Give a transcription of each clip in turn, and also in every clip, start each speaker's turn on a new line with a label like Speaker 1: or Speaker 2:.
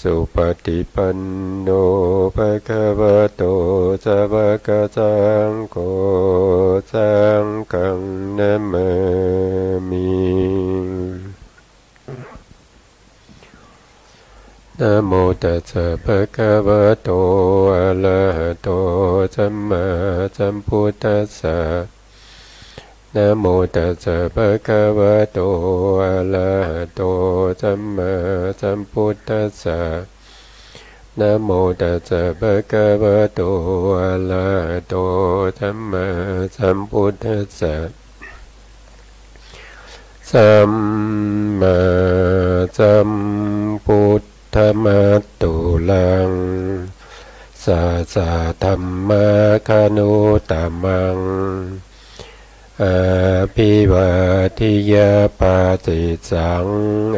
Speaker 1: สุปฏิปันโนภะคะวะโตสาวกสังโฆสังฆังนะมามินะโมตัสสะภะคะวะโตอะระหะโตสัมมาสัมพุทธัสสะนะโมตัสสะภะคะวะโตอะระหะโตสัมมาสัมพุทธัสสะนะโมตัสสะภะคะวะโตอะระหะโตสัมมาสัมพุทธัสสะสัมมาสัมพุทธมัตตุลังสัสสะธัมมาคานุตมังอาภิวาทิยาปาติสัง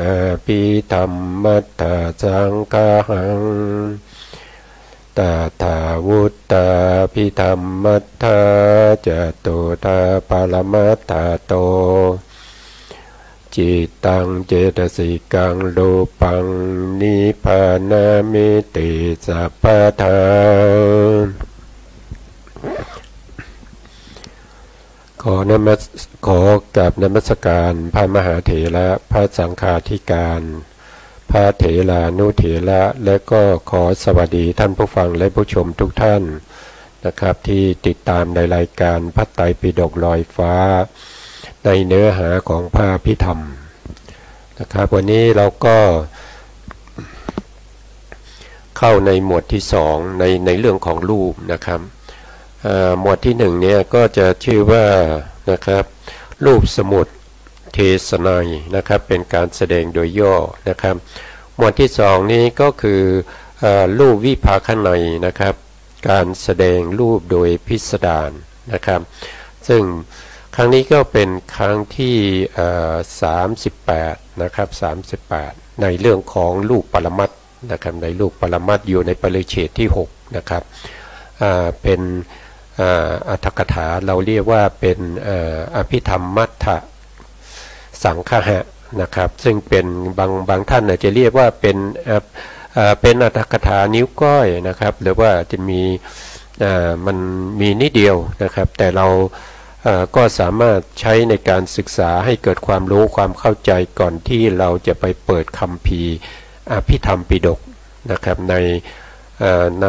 Speaker 1: อาภิธัมมัตถสังฆังตถาวุตตาภิธัมมัตถจตุตาปรมัตถโตจิตตังเจตสิกังรูปังนิพพานามิติสัพพทาขอกราบนมัสการพระมหาเถระพระสังฆาธิการพระเถรานุเถระและก็ขอสวัสดีท่านผู้ฟังและผู้ชมทุกท่านนะครับที่ติดตามในรายการพระไตรปิฎกลอยฟ้าในเนื้อหาของพระอภิธรรมนะครับวันนี้เราก็เข้าในหมวดที่สองในเรื่องของรูปนะครับหมวดที่หนึ่งเนี่ยก็จะชื่อว่านะครับรูปสมุดเทศนัยนะครับเป็นการแสดงโดยย่อนะครับหมวดที่สองนี้ก็คือรูปวิภาคนัยนะครับการแสดงรูปโดยพิสดารนะครับซึ่งครั้งนี้ก็เป็นครั้งที่38นะครับ38ในเรื่องของรูปปรมัตถ์นะครับในรูปปรมัตถ์อยู่ในปริเฉดที่6นะครับเป็นอัตถกถาเราเรียกว่าเป็นอภิธรรมมัทธสังฆะนะครับซึ่งเป็นบางท่านอาจจะเรียกว่าเป็นอัตถกถานิ้วก้อยนะครับหรือว่าจะมีมันมีนิดเดียวนะครับแต่เราก็สามารถใช้ในการศึกษาให้เกิดความรู้ความเข้าใจก่อนที่เราจะไปเปิดคัมภีร์อภิธรรมปิฎกนะครับใน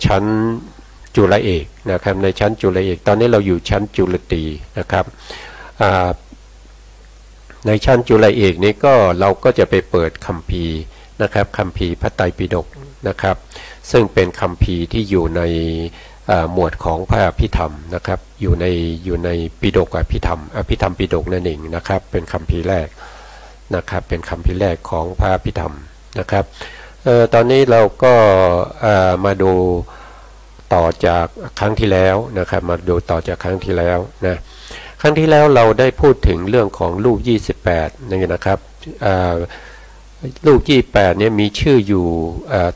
Speaker 1: ชั้นจุลเอกนะครับในชั้นจุลเอกตอนนี้เราอยู่ชั้นจุลตรีนะครับในชั้นจุลเอกนี้ก็เราก็จะไปเปิดคัมภีร์นะครับคัมภีร์พระไตรปิฎกนะครับซึ่งเป็นคัมภีร์ที่อยู่ในหมวดของพระอภิธรรมนะครับอยู่ในปิฎกอภิธรรมปิฎกนั่นเองนะครับเป็นคัมภีร์แรกนะครับเป็นคัมภีร์แรกของพระอภิธรรมนะครับตอนนี้เราก็มาดูต่อจากครั้งที่แล้วนะครับมาดูต่อจากครั้งที่แล้วนะครั้งที่แล้วเราได้พูดถึงเรื่องของรูป28นี่นะครับรูป28เนี่ยมีชื่ออยู่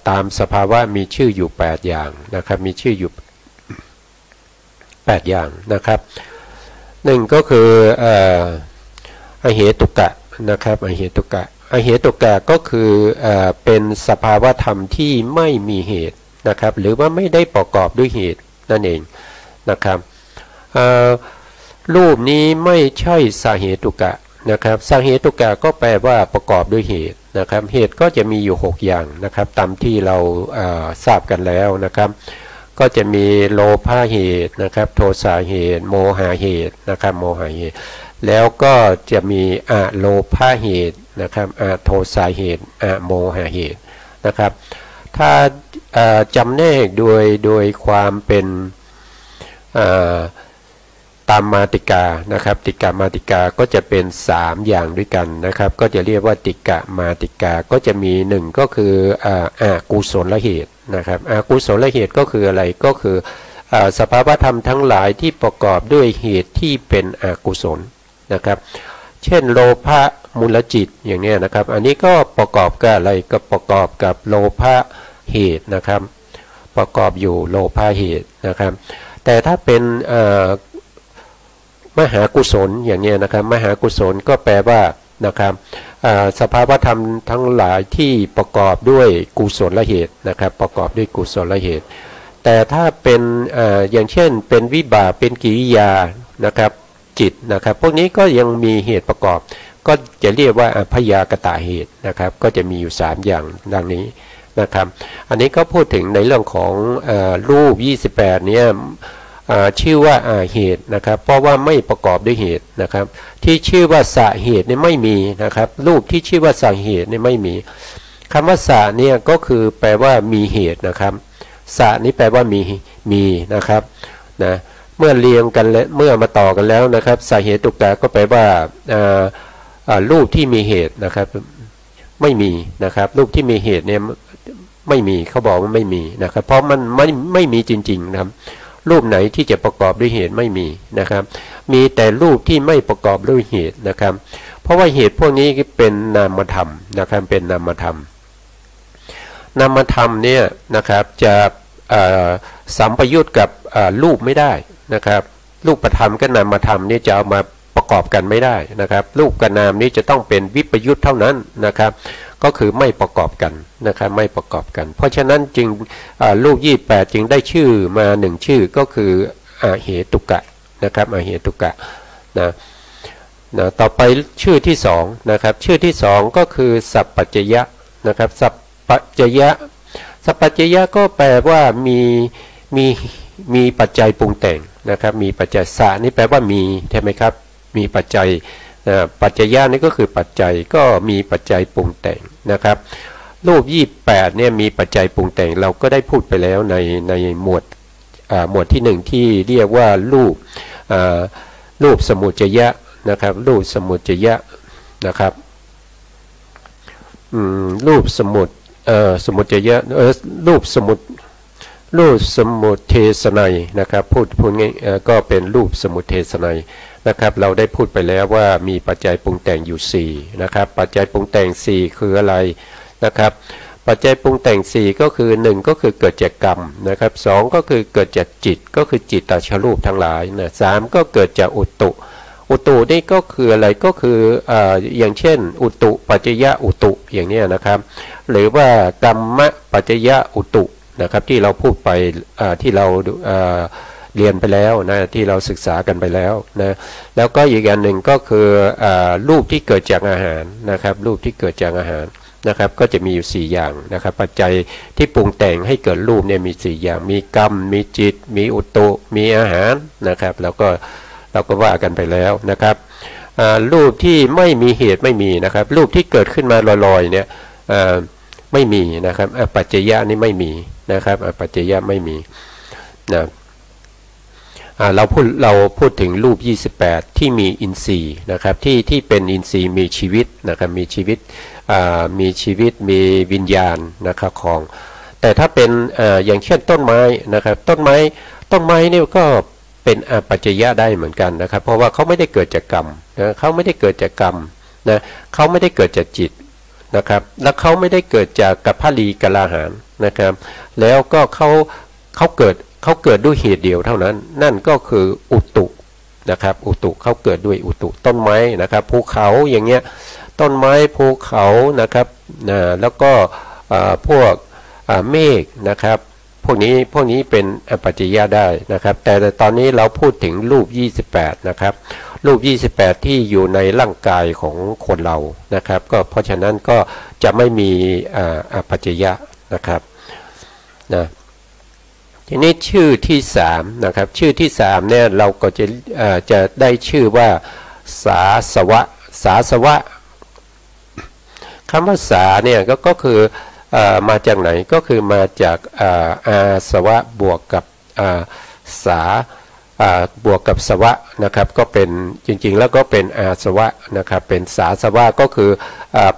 Speaker 1: ตามสภาวะมีชื่ออยู่8อย่างนะครับมีชื่ออยู่8อย่างนะครับหนึ่งก็คืออเหตุกะนะครับอเหตุกะก็คือเป็นสภาวะธรรมที่ไม่มีเหตุนะครับหรือว่าไม่ได้ประกอบด้วยเหตุนั่นเองนะครับรูปนี้ไม่ใช่สาเหตุกะนะครับสาเหตุกะก็แปลว่าประกอบด้วยเหตุนะครับเหตุก็จะมีอยู่6อย่างนะครับตามที่เราทราบกันแล้วนะครับก็จะมีโลภะเหตุนะครับโทสะเหตุโมหะเหตุนะครับโมหะเหตุแล้วก็จะมีอโลภะเหตุนะครับอโทสะเหตุอโมหะเหตุนะครับถ้าจำแนกโดยความเป็นตามมาติกานะครับติกามาติกาก็จะเป็น3อย่างด้วยกันนะครับก็จะเรียกว่าติกะมาติกาก็จะมี1ก็คืออกุศลเหตุนะครับอกุศลเหตุก็คืออะไรก็คือสภาวธรรมทั้งหลายที่ประกอบด้วยเหตุที่เป็นอกุศลนะครับเช่นโลภะมูลจิตอย่างนี้นะครับอันนี้ก็ประกอบกับอะไรก็ประกอบกับโลภะเหตุนะครับประกอบอยู่โลภะเหตุนะครับแต่ถ้าเป็นมหากุศลอย่างนี้นะครับมหากุศลก็แปลว่านะครับ สภาวธรรมทั้งหลายที่ประกอบด้วยกุศลเหตุนะครับประกอบด้วยกุศลเหตุแต่ถ้าเป็นอย่างเช่นเป็นวิบากเป็นกิริยานะครับจิตนะครับพวกนี้ก็ยังมีเหตุประกอบก็จะเรียกว่าพยากตะเหตุนะครับก็จะมีอยู่3อย่างดังนี้นะครับอันนี้ก็พูดถึงในเรื่องของรูป28เนี่ยชื่อว่าเหตุนะครับเพราะว่าไม่ประกอบด้วยเหตุนะครับที่ชื่อว่าสาเหตุเนี่ยไม่มีนะครับรูปที่ชื่อว่าสาเหตุเนี่ยไม่มีคำว่าสาเนี่ยก็คือแปลว่ามีเหตุนะครับสานี้แปลว่ามีนะครับนะเมื่อเรียงกันและเมื่อมาต่อกันแล้วนะครับสาเหตุตุกะก็แปลว่ารูปที่มีเหตุนะครับไม่มีนะครับรูปที่มีเหตุเนี่ยไม่มีเขาบอกว่าไม่มีนะครับเพราะมันไม่มีจริงๆนะครับรูปไหนที่จะประกอบด้วยเหตุไม่มีนะครับมีแต่รูปที่ไม่ประกอบด้วยเหตุนะครับเพราะว่าเหตุพวกนี้เป็นนามธรรมนะครับเป็นนามธรรมนามธรรมเนี่ยนะครับจะสัมปยุตกับรูปไม่ได้นะครับรูปธรรมกับนามธรรมนี่จะเอามาประกอบกันไม่ได้นะครับรูปกับนามนี้จะต้องเป็นวิปยุตเท่านั้นนะครับก็คือไม่ประกอบกันนะครับไม่ประกอบกันเพราะฉะนั้นจึงรูป28จึงได้ชื่อมา1ชื่อก็คืออเหตุกะนะครับอเหตุกะนะต่อไปชื่อที่2นะครับชื่อที่2ก็คือสัพพัจจยะนะครับสัพพัจจยะสัพพัจจยะก็แปลว่ามีปัจจัยปรุงแต่งนะครับมีปัจจัยสะนี่แปลว่ามีใช่ไหมครับมีปัจจัยปัจจัยญาณนี่ก็คือปัจจัยก็มีปัจจัยปรุงแต่งนะครับรูป28เนี่ยมีปัจจัยปรุงแต่งเราก็ได้พูดไปแล้วในหมวดที่1ที่เรียกว่ารูปสมุจจยะนะครับรูปสมุจจยะนะครับรูปสมุจจยะรูปสมุทเทศนัยนะครับพูดง่ายก็เป็นรูปสมุทเทศนัยนะครับเราได้พูดไปแล้วว่ามีปัจจัยปรุงแต่งอยู่4นะครับปัจจัยปรุงแต่ง4คืออะไรนะครับปัจจัยปรุงแต่ง4ก็คือ1ก็คือเกิดจากกรรมนะครับ2ก็คือเกิดจากจิตก็คือจิตตชรูปทั้งหลายนะ3ก็เกิดจากอุตุนี่ก็คืออะไรก็คืออย่างเช่นอุตุปัจจยะอุตุอย่างนี้นะครับหรือว่ากรรมปัจจยะอุตุนะครับที่เราพูดไปที่เราเรียนไปแล้วนะที่เราศึกษากันไปแล้วนะแล้วก็อีกอันหนึ่งก็คือรูปที่เกิดจากอาหารนะครับรูปที่เกิดจากอาหารนะครับก็จะมีอยู่4อย่างนะครับปัจจัยที่ปรุงแต่งให้เกิดรูปเนี่ยมี4อย่างมีกรรมมีจิตมีอุตุมีอาหารนะครับเราก็ว่ากันไปแล้วนะครับรูปที่ไม่มีเหตุไม่มีนะครับรูปที่เกิดขึ้นมาลอยๆเนี่ยไม่มีนะครับปัจจยะนี่ไม่มีนะครับปัจจยะไม่มีนะเราพูดถึงรูป28ที่มีอินทรีย์นะครับที่เป็นอินทรีย์มีชีวิตนะครับมีชีวิตมีวิญญาณนะครับของแต่ถ้าเป็นอย่างเช่นต้นไม้นะครับต้นไม้นี่ก็เป็นปัจจยะได้เหมือนกันนะครับเพราะว่าเขาไม่ได้เกิดจากกรรมนะเขาไม่ได้เกิดจากกรรมนะเขาไม่ได้เกิดจากจิตนะครับและเขาไม่ได้เกิดจากกัปพลีกลาหารนะครับแล้วก็เขาเกิดด้วยเหตุเดียวเท่านั้นนั่นก็คืออุตุนะครับอุตุเขาเกิดด้วยอุตุต้นไม้นะครับภูเขาอย่างเงี้ยต้นไม้ภูเขานะครับแล้วก็พวกเมฆนะครับพวกนี้เป็นปัจจยะได้นะครับแต่ตอนนี้เราพูดถึงรูป28นะครับรูป28ที่อยู่ในร่างกายของคนเรานะครับก็เพราะฉะนั้นก็จะไม่มีปัจจยะนะครับนะทีนี้ชื่อที่3นะครับชื่อที่3เนี่ยเราก็จะได้ชื่อว่าสาสวะคำว่าสาเนี่ยก็คือมาจากไหนก็คือมาจากอาสวะบวกกับสาบวกกับสวะนะครับก็เป็นจริงๆแล้วก็เป็นอาสวะนะครับเป็นสาสวะก็คือ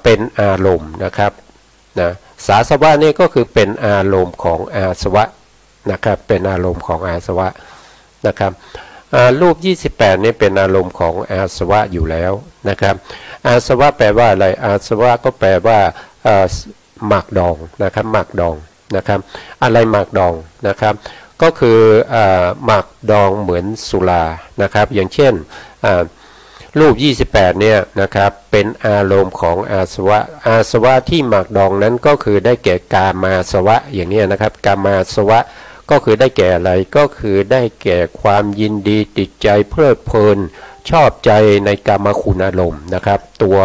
Speaker 1: เป็นอารมณ์นะครับนะสาสวะนี่ก็คือเป็นอารมณ์ของอาสวะนะครับเป็นอารมณ์ของอาสวะนะครับรูป28นี่เป็นอารมณ์ของอาสวะอยู่แล้วนะครับอาสวะแปลว่าอะไรอาสวะก็แปลว่าหมักดองนะครับหมักดองนะครับอะไรหมักดองนะครับก็คือหมักดองเหมือนสุรานะครับอย่างเช่น รูป28เนี่ยนะครับเป็นอารมณ์ของอาสวะที่หมักดองนั้นก็คือได้แก่กามาสวะอย่างนี้นะครับกามาสวะก็คือได้แก่อะไรก็คือได้แก่ความยินดีติดใจเพลิดเพลินชอบใจในกามคุณอารมณ์นะครับตัว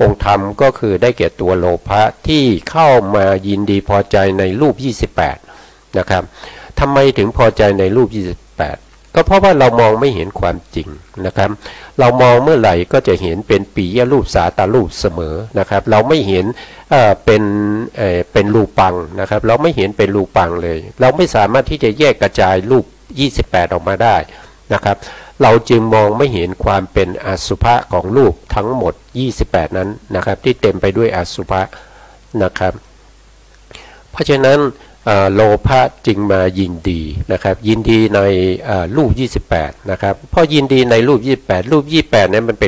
Speaker 1: องค์ธรรมก็คือได้แก่ตัวโลภะที่เข้ามายินดีพอใจในรูป28นะครับทำไมถึงพอใจในรูป28ก็เพราะว่าเรามองไม่เห็นความจริงนะครับเรามองเมื่อไหร่ก็จะเห็นเป็นปียรูปสาตารูปเสมอนะครับเราไม่เห็นเป็นรูปังนะครับเราไม่เห็นเป็นรูปังเลยเราไม่สามารถที่จะแยกกระจายรูป28ออกมาได้นะครับเราจึงมองไม่เห็นความเป็นอสุภะของรูปทั้งหมด28นั้นนะครับที่เต็มไปด้วยอสุภะนะครับเพราะฉะนั้นโลภะจึงมายินดีนะครับยินดีในรูป28นะครับเพราะยินดีในรูป28นั้นมันเ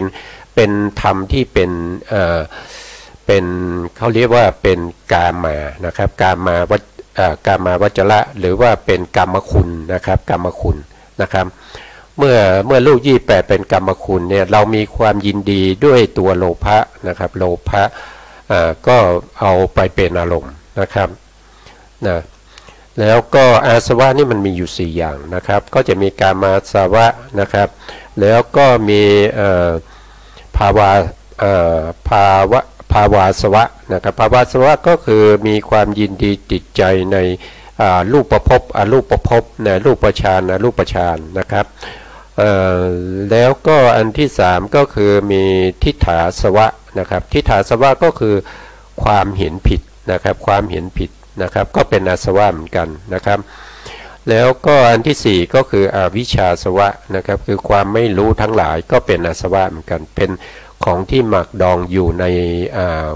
Speaker 1: ป็นธรรมที่เป็นเขาเรียกว่าเป็นกามานะครับกามาวจระหรือว่าเป็นกรรมคุณนะครับกรรมคุณนะครับเมื่อรูป28เป็นกรรมคุณเนี่ยเรามีความยินดีด้วยตัวโลภะนะครับโลภะก็เอาไปเป็นอารมณ์นะครับนะแล้วก็อาสวะนี่มันมีอยู่4อย่างนะครับก็จะมีกามาสวะนะครับแล้วก็มีภาวาสวะนะครับภาวาสวะก็คือมีความยินดีติดใจในรูปประพบอรูปประพบในรูปฌานรูปฌานนะครับแล้วก็อันที่3ก็คือมีทิฏฐาสวะนะครับทิฏฐาสวะก็คือความเห็นผิดนะครับความเห็นผิดนะครับก็เป็นอาสวะเหมือนกันนะครับแล้วก็อันที่4ก็คืออวิชชาสวะนะครับคือความไม่รู้ทั้งหลายก็เป็นอาสวะเหมือนกันเป็นของที่หมักดองอยู่ใน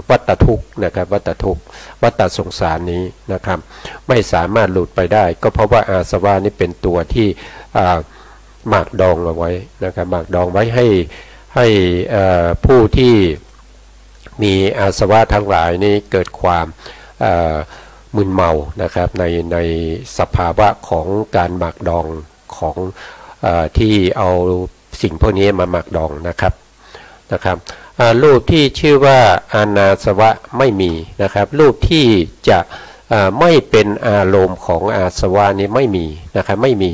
Speaker 1: วัฏทุกข์นะครับวัฏทุกข์วัฏสงสารนี้นะครับไม่สามารถหลุดไปได้ก็เพราะว่าอาสวะนี้เป็นตัวที่หมักดองเอาไว้นะครับหมักดองไว้ให้ผู้ที่มีอาสวะทั้งหลายนี้เกิดความมึนเมานะครับในสภาวะของการหมักดองของที่เอาสิ่งพวกนี้มาหมักดองนะครับรูปที่ชื่อว่าอานาสวะไม่มีนะครับรูปที่จะไม่เป็นอารมณ์ของอาสวะนี้ไม่มีนะครับไม่มี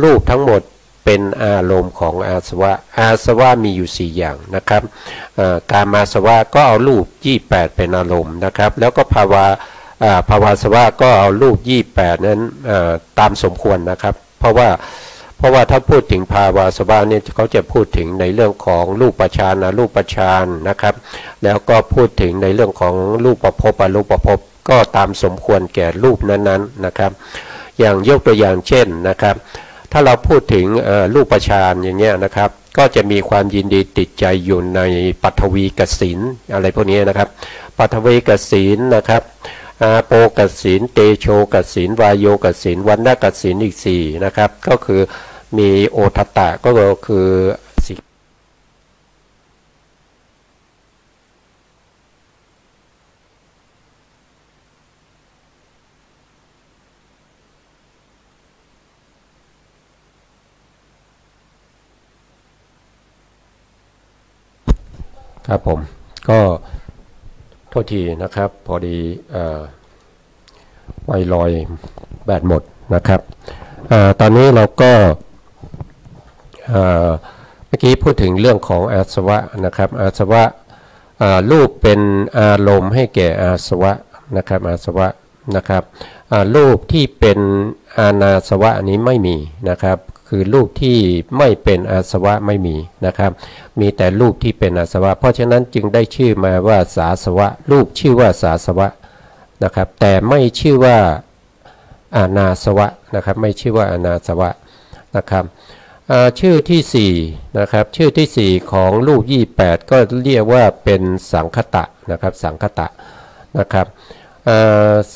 Speaker 1: รูปทั้งหมดเป็นอารมณ์ของอาสวะมีอยู่4อย่างนะครับกามาสวะก็เอารูป28เป็นอารมณ์นะครับแล้วก็ภาวาสวะก็เอารูป28นั้นตามสมควรนะครับเพราะว่าถ้าพูดถึงภาวาสวะเนี่ยเขาจะพูดถึงในเรื่องของรูปฌานรูปฌานนะครับแล้วก็พูดถึงในเรื่องของรูปประพบอรูปประพบก็ตามสมควรแก่รูปนั้นๆนะครับอย่างยกตัวอย่างเช่นนะครับถ้าเราพูดถึงรูปฌานอย่างเงี้ยนะครับก็จะมีความยินดีติดใจอยู่ในปัทวีกสิณอะไรพวกนี้นะครับปัทวีกสิณนะครับโปกสิณเตโชกสิณวายโยกสิณวันนกสิณอีก4นะครับก็คือมีโอทัตตะก็คือสิครับผมก็โทษทีนะครับพอดีไวลอยแบตหมดนะครับตอนนี้เราก็เมื่อกี้พูดถึงเรื่องของอาสวะนะครับอาสวะรูปเป็นอารมณ์ให้แก่อาสวะนะครับอาสวะนะครับรูปที่เป็นอานาสวะนี้ไม่มีนะครับคือรูปที่ไม่เป็นอาสวะไม่มีนะครับมีแต่รูปที่เป็นอาสวะเพราะฉะนั้นจึงได้ชื่อมาว่าสาสวะรูปชื่อว่าสาสวะนะครับแต่ไม่ชื่อว่าอานาสวะนะครับไม่ชื่อว่าอานาสวะนะครับชื่อที่4นะครับชื่อที่4ของรูป28ก็เรียกว่าเป็นสังคตะนะครับสังคตะนะครับ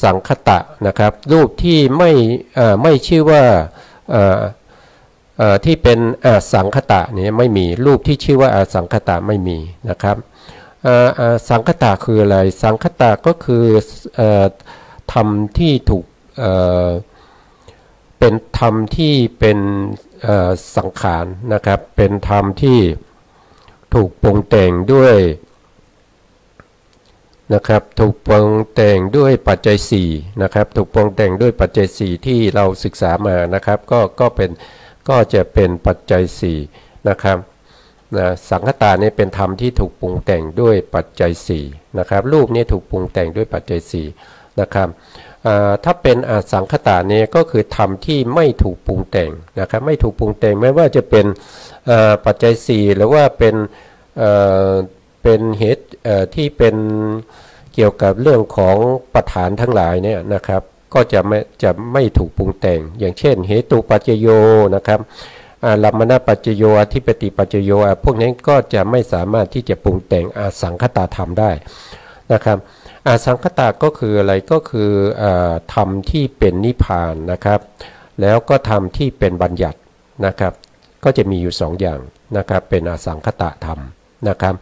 Speaker 1: สังคตะนะครับรูปที่ไม่ชื่อว่าที่เป็นสังคตะเนี่ยไม่มีรูปที่ชื่อว่าสังคตะไม่มีนะครับสังคตะคืออะไรสังคตะก็คือธรรมที่ถูกเป็นธรรมที่เป็นสังขารนะครับเป็นธรรมที่ ถูกปรุงแต่งด้วยนะครับถูกปรุงแต่งด้วยปัจจัย4นะครับถูกปรุงแต่งด้วยปัจจัย4ที่เราศึกษามานะครับก็จะเป็นปัจจัย4นะครับสังคตาเนี่ยเป็นธรรมที่ถูกปรุงแต่งด้วยปัจจัย4นะครับรูปนี้ถูกปรุงแต่งด้วยปัจจัย4นะครับถ้าเป็นอสังคตาเนี่ยก็คือธรรมที่ไม่ถูกปรุงแต่งนะครับไม่ถูกปรุงแต่งไม่ว่าจะเป็นปัจจัย4หรือว่าเป็นเหตุที่เป็นเกี่ยวกับเรื่องของประธานทั้งหลายเนี่ยนะครับก็จะไม่ถูกปรุงแต่งอย่างเช่นเหตุปัจจโยนะครับลัมมณปัจจโยอธิปติปัจจโยพวกนี้ก็จะไม่สามารถที่จะปรุงแต่งอสังคตาธรรมได้นะครับอสังคตาก็คืออะไรก็คือธรรมที่เป็นนิพพานนะครับแล้วก็ธรรมที่เป็นบัญญัตินะครับก็จะมีอยู่2อย่างนะครับเป็นอสังคตาธรรมนะครับ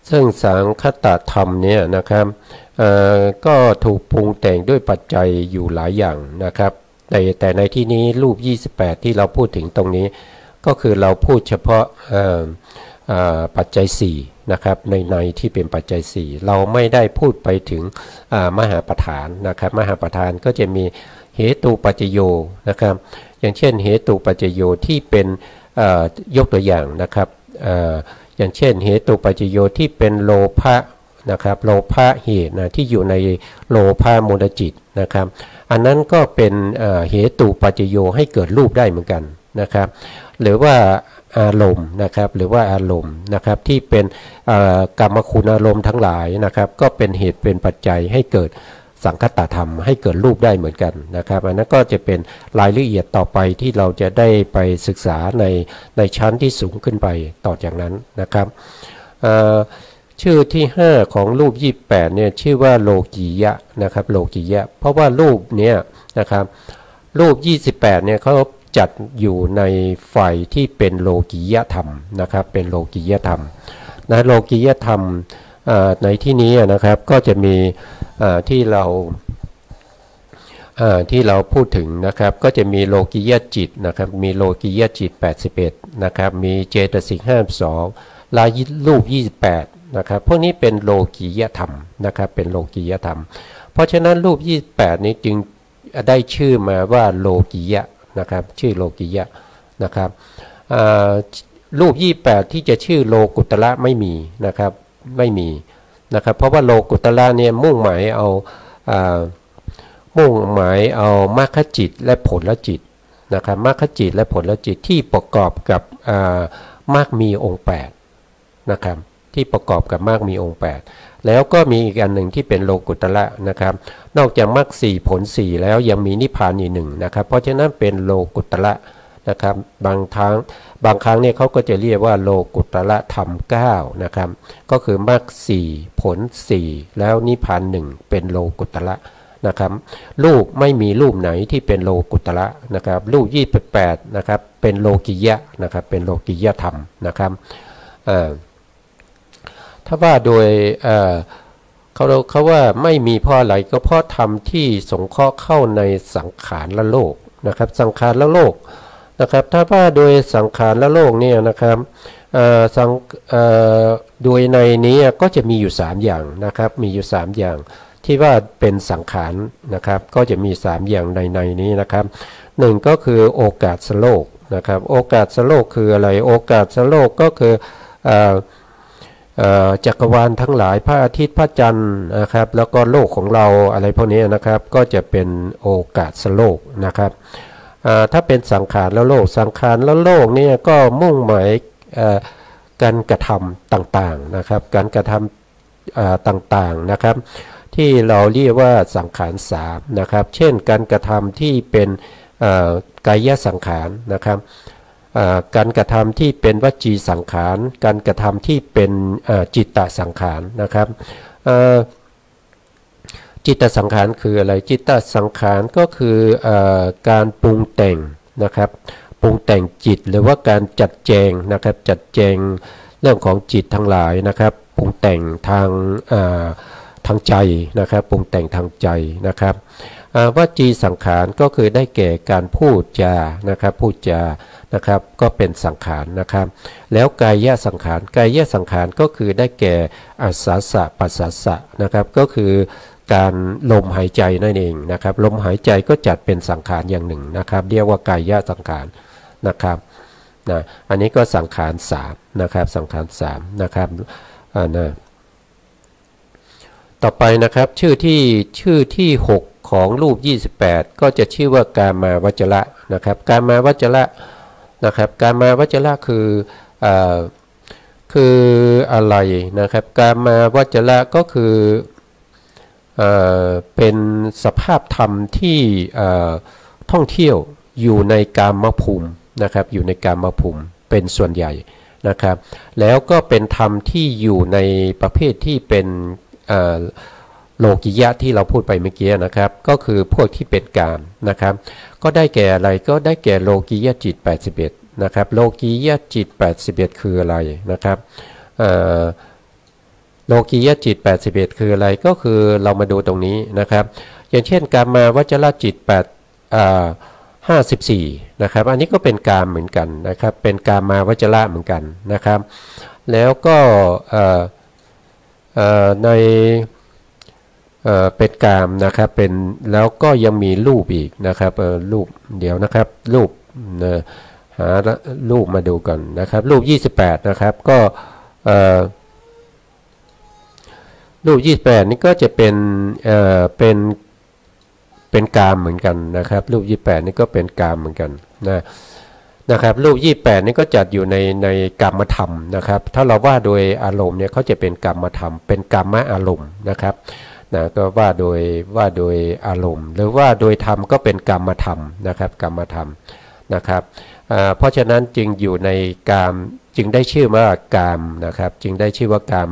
Speaker 1: ซึ่งสังคตธรรมเนี่ยนะครับก็ถูกปรุงแต่งด้วยปัจจัยอยู่หลายอย่างนะครับแต่ในที่นี้รูป28ที่เราพูดถึงตรงนี้ก็คือเราพูดเฉพาะปัจจัย4นะครับในที่เป็นปัจจัย4เราไม่ได้พูดไปถึงมหาประธานนะครับมหาประธานก็จะมีเหตุปัจจโยนะครับอย่างเช่นเหตุปัจจโยที่เป็นยกตัวอย่างนะครับอย่างเช่นเหตุปัจจโยที่เป็นโลภะนะครับโลภะเหตุนะที่อยู่ในโลภะมูลจิตนะครับอันนั้นก็เป็นเหตุปัจจโยให้เกิดรูปได้เหมือนกันนะครับหรือว่าอารมณ์นะครับหรือว่าอารมณ์นะครับที่เป็นกรรมคุณอารมณ์ทั้งหลายนะครับก็เป็นเหตุเป็นปัจจัยให้เกิดสังคตธรรมให้เกิดรูปได้เหมือนกันนะครับอันนั้นก็จะเป็นรายละเอียดต่อไปที่เราจะได้ไปศึกษาในชั้นที่สูงขึ้นไปต่อจากนั้นนะครับชื่อที่5ของรูป28เนี่ยชื่อว่าโลกียะนะครับโลกียะเพราะว่ารูปเนี้ยนะครับรูป28เนี่ยเขาจัดอยู่ในฝ่ายที่เป็นโลกียธรรมนะครับเป็นโลกียธรรมนะโลกียธรรมในที่นี้นะครับก็จะมีที่เราพูดถึงนะครับก็จะมีโลกิยจิตนะครับมีโลกิยจิต81นะครับมีเจตสิก52ลายรูป28นะครับพวกนี้เป็นโลกิยธรรมนะครับเป็นโลกิยธรรมเพราะฉะนั้นรูป28นี้จึงได้ชื่อมาว่าโลกิยะนะครับชื่อโลกิยะนะครับรูป28ที่จะชื่อโลกุตระไม่มีนะครับไม่มีนะครับเพราะว่าโลกุตระเนี่ยมุ่งหมายเอามรรคจิตและผลจิตนะครับมรรคจิตและผลจิตที่ประกอบกับมรรคมีองค์8นะครับที่ประกอบกับมรรคมีองค์8แล้วก็มีอีกอันหนึ่งที่เป็นโลกุตระนะครับนอกจากมรรค4ผล4แล้วยังมีนิพพานอีก1นะครับเพราะฉะนั้นเป็นโลกุตระนะครับบางครั้งเนี่ยเขาก็จะเรียกว่าโลกุตระธรรม9นะครับก็คือมรรค4ผล4แล้วนิพพาน1เป็นโลกุตระนะครับรูปไม่มีรูปไหนที่เป็นโลกุตระนะครับรูป28นะครับเป็นโลกิยะนะครับเป็นโลกิยธรรมนะครับถ้าว่าโดยเขาว่าไม่มีเพราะอะไรก็เพราะธรรมที่สงเคราะห์เข้าในสังขารและโลกนะครับสังขารและโลกนะครับถ้าว่าโดยสังขารและโลกเนี่ยนะครับโดยในนี้ก็จะมีอยู่3อย่างนะครับมีอยู่3อย่างที่ว่าเป็นสังขารนะครับก็จะมี3อย่างในนี้นะครับ1ก็คือโอกาสสโลกนะครับโอกาสสโลกคืออะไรโอกาสสโลกก็คือจักรวาลทั้งหลายพระอาทิตย์พระจันทร์นะครับแล้วก็โลกของเราอะไรพวกนี้นะครับก็จะเป็นโอกาสสโลกนะครับถ้าเป็นสังขารแล้วโลกสังขารแล้วโลกเนี่ยก็มุ่งหมายการกระทำต่างๆนะครับการกระทำต่างๆนะครับที่เราเรียกว่าสังขาร3นะครับเช่นการกระทำที่เป็นกายสังขารนะครับการกระทำที่เป็นวจีสังขารการกระทำที่เป็นจิตตสังขารนะครับจิตตสังขารคืออะไรจิตตสังขารก็คือการปรุงแต่งนะครับปรุงแต่งจิตหรือว่าการจัดแจงนะครับจัดแจงเรื่องของจิตทั้งหลายนะครับปรุงแต่งทางใจนะครับปรุงแต่งทางใจนะครับ วจีสังขารก็คือได้แก่การพูดจานะครับพูดจานะครับก็เป็นสังขารนะครับแล้วกายสังขารกายสังขารก็คือได้แก่อาสาสะปัสสะสะนะครับก็คือการลมหายใจนั่นเองนะครับลมหายใจก็จัดเป็นสังขารอย่างหนึ่งนะครับเรียกว่ากายสังขารนะครับนะอันนี้ก็สังขาร3นะครับสังขาร3นะครับนะต่อไปนะครับชื่อที่6ของรูป28ก็จะชื่อว่ากามาวจระนะครับกามาวจระนะครับกามาวจระคืออะไรนะครับกามาวจระก็คือเป็นสภาพธรรมที่ท่องเที่ยวอยู่ในกามภูมินะครับอยู่ในกามภูมิเป็นส่วนใหญ่นะครับแล้วก็เป็นธรรมที่อยู่ในประเภทที่เป็นโลกิยะที่เราพูดไปเมื่อกี้นะครับก็คือพวกที่เป็นกามนะครับก็ได้แก่อะไรก็ได้แก่โลกิยะจิต81นะครับโลกิยะจิต81คืออะไรนะครับโลกิยะจิต81คืออะไรก็คือเรามาดูตรงนี้นะครับอย่างเช่นกามาวจรจิต54นะครับอันนี้ก็เป็นกามเหมือนกันนะครับเป็นกามาวจระเหมือนกันนะครับแล้วก็ในเป็นกามนะครับเป็นแล้วก็ยังมีรูปอีกนะครับรูปเดี๋ยวนะครับรูปหารูปมาดูก่อนนะครับรูป28นะครับก็รูป28นี่ก็จะเป็นกามเหมือนกันนะครับรูป28นี่ก็เป็นกามเหมือนกันนะครับรูป28นี่ก็จัดอยู่ในกามธรรมนะครับถ้าเราว่าโดยอารมณ์เนี่ยเขาจะเป็นกามธรรมเป็นกามอารมณ์นะครับนะก็ว่าโดยอารมณ์หรือว่าโดยธรรมก็เป็นกามธรรมนะครับกามธรรมนะครับเพราะฉะนั้นจึงอยู่ในกามจึงได้ชื่อว่ากามนะครับจึงได้ชื่อว่ากา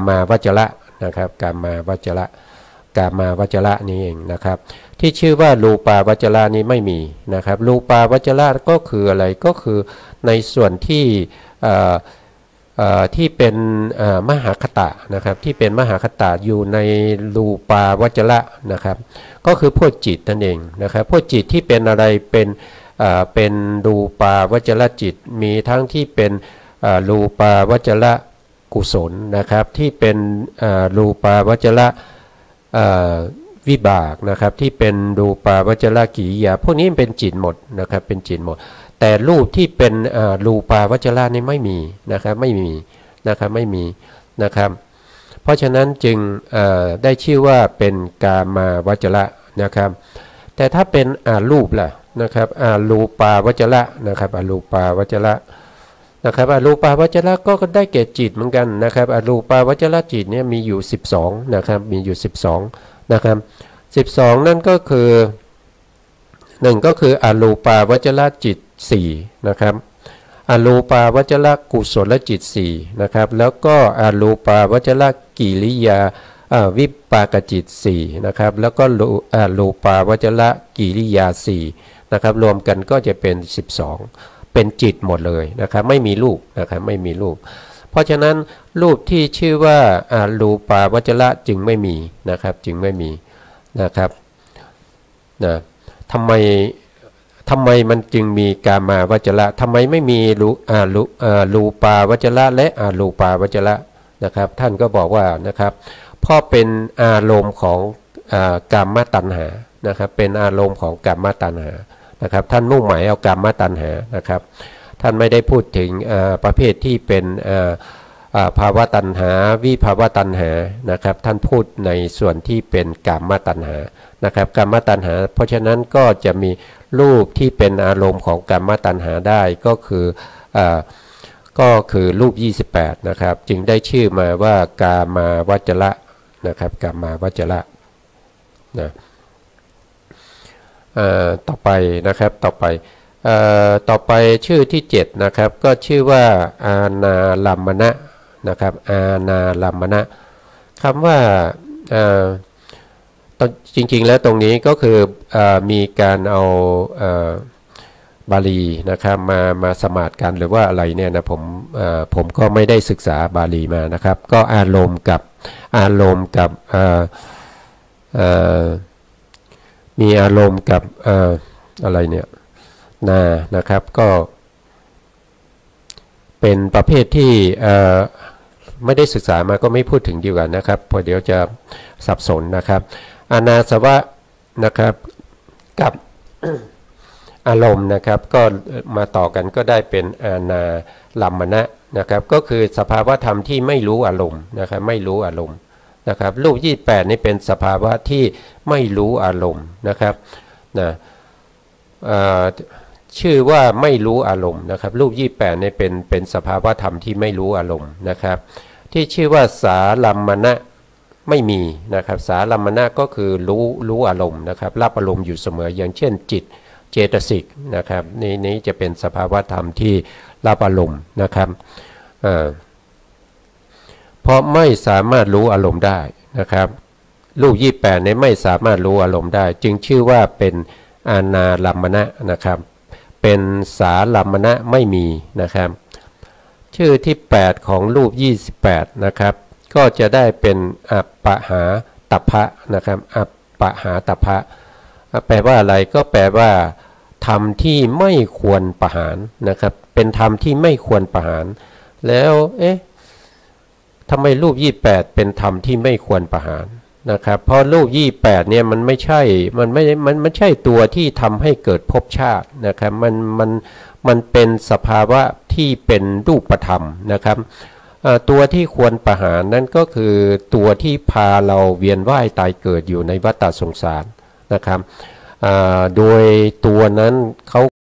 Speaker 1: มาวจระนะครับกามาวจระนี้เองนะครับที่ชื่อว่ารูปาวจระนี้ไม่มีนะครับรูปาวจระก็คืออะไรก็คือในส่วนที่เป็นมหาคตะนะครับที่เป็นมหาคตะอยู่ในรูปาวจระนะครับก็คือพวกจิตนั่นเองนะครับพวกจิตที่เป็นอะไรเป็นรูปาวจระจิตมีทั้งที่เป็นรูปาวจระกุศลนะครับที่เป็นรูปาวจระวิบากนะครับที่เป็นรูปาวจระกิริยาพวกนี้เป็นจิตหมดนะครับเป็นจิตหมดแต่รูปที่เป็นรูปาวจระนี่ไม่มีนะครับไม่มีนะครับไม่มีนะครับเพราะฉะนั้นจึงได้ชื่อว่าเป็นกามาวจระนะครับแต่ถ้าเป็นรูปล่ะนะครับรูปาวจระนะครับรูปาวจระนะครับอรูปาวจระก็ได้แก่จิตเหมือนกันนะครับอรูปาวจระจิตเนี่ยมีอยู่12นะครับมีอยู่12นะครับ12นั่นก็คือ1ก็คืออรูปาวจระจิต4นะครับอรูปาวจระกุศลจิต4นะครับแล้วก็อรูปาวจระกิริยาวิปากจิต4นะครับแล้วก็อรูปาวจระกิริยา4นะครับรวมกันก็จะเป็น12เป็นจิตหมดเลยนะครับไม่มีรูปนะครับไม่มีรูปเพราะฉะนั้นรูปที่ชื่อว่ารูปาวจระจึงไม่มีนะครับจึงไม่มีนะครับนะทำไมมันจึงมีกามาวจระทำไมไม่มีรูปาวจระและอรูปาวจระนะครับท่านก็บอกว่านะครับเพราะเป็นอารมณ์ของกามตัณหานะครับเป็นอารมณ์ของกามตัณหานะครับท่านมุ่งหมายเอากามตัณหานะครับท่านไม่ได้พูดถึงประเภทที่เป็นภาวะตัณหาวิภาวะตัณหานะครับท่านพูดในส่วนที่เป็นกามตัณหานะครับกามตัณหาเพราะฉะนั้นก็จะมีรูปที่เป็นอารมณ์ของกามตัณหาได้ก็คือรูป28นะครับจึงได้ชื่อมาว่ากามาวจระนะครับกามาวจระนะต่อไปนะครับต่อไปชื่อที่7นะครับก็ชื่อว่าอานาลัมมณะนะครับอานาลัมมณะคำว่าจริงๆแล้วตรงนี้ก็คือมีการเอาบาลีนะครับมาสมาทกันหรือว่าอะไรเนี่ยนะผมก็ไม่ได้ศึกษาบาลีมานะครับก็อารมณ์กับ มีอารมณ์กับอะไรเนี่ยนะครับก็เป็นประเภทที่ไม่ได้ศึกษามาก็ไม่พูดถึงดีกว่านะครับเพราะเดี๋ยวจะสับสนนะครับอานาสวะนะครับกับ อารมณ์นะครับก็มาต่อกันก็ได้เป็นอานาลัมมณะนะครับก็คือสภาวะธรรมที่ไม่รู้อารมณ์นะครับไม่รู้อารมณ์นะครับรูป28นี่เป็นสภาวะที่ไม่รู้อารมณ์นะครับนะชื่อว่าไม่รู้อารมณ์นะครับรูป28นี่เป็นสภาวะธรรมที่ไม่รู้อารมณ์นะครับที่ชื่อว่าสาลัมมณะไม่มีนะครับสาลัมมณะก็คือรู้อารมณ์นะครับรับอารมณ์อยู่เสมออย่างเช่นจิตเจตสิกนะครับนี้จะเป็นสภาวะธรรมที่รับอารมณ์นะครับเพราะไม่สามารถรู้อารมณ์ได้นะครับรูป28นี้ไม่สามารถรู้อารมณ์ได้จึงชื่อว่าเป็นอานาลัมมณะนะครับเป็นสาลัมมณะไม่มีนะครับชื่อที่8ของรูป28นะครับก็จะได้เป็นอัปปหาตัพพะนะครับอัปปหาตัพพะแปลว่าอะไรก็แปลว่าธรรมที่ไม่ควรประหารนะครับเป็นธรรมที่ไม่ควรประหารแล้วทำไมรูป28เป็นธรรมที่ไม่ควรประหารนะครับเพราะรูป28เนี่ยมันไม่ใช่ตัวที่ทำให้เกิดภพชาตินะครับมันเป็นสภาวะที่เป็นรูปธรรมนะครับตัวที่ควรประหารนั่นก็คือตัวที่พาเราเวียนว่ายตายเกิดอยู่ในวัฏสงสารนะครับโดยตัวนั้นเขา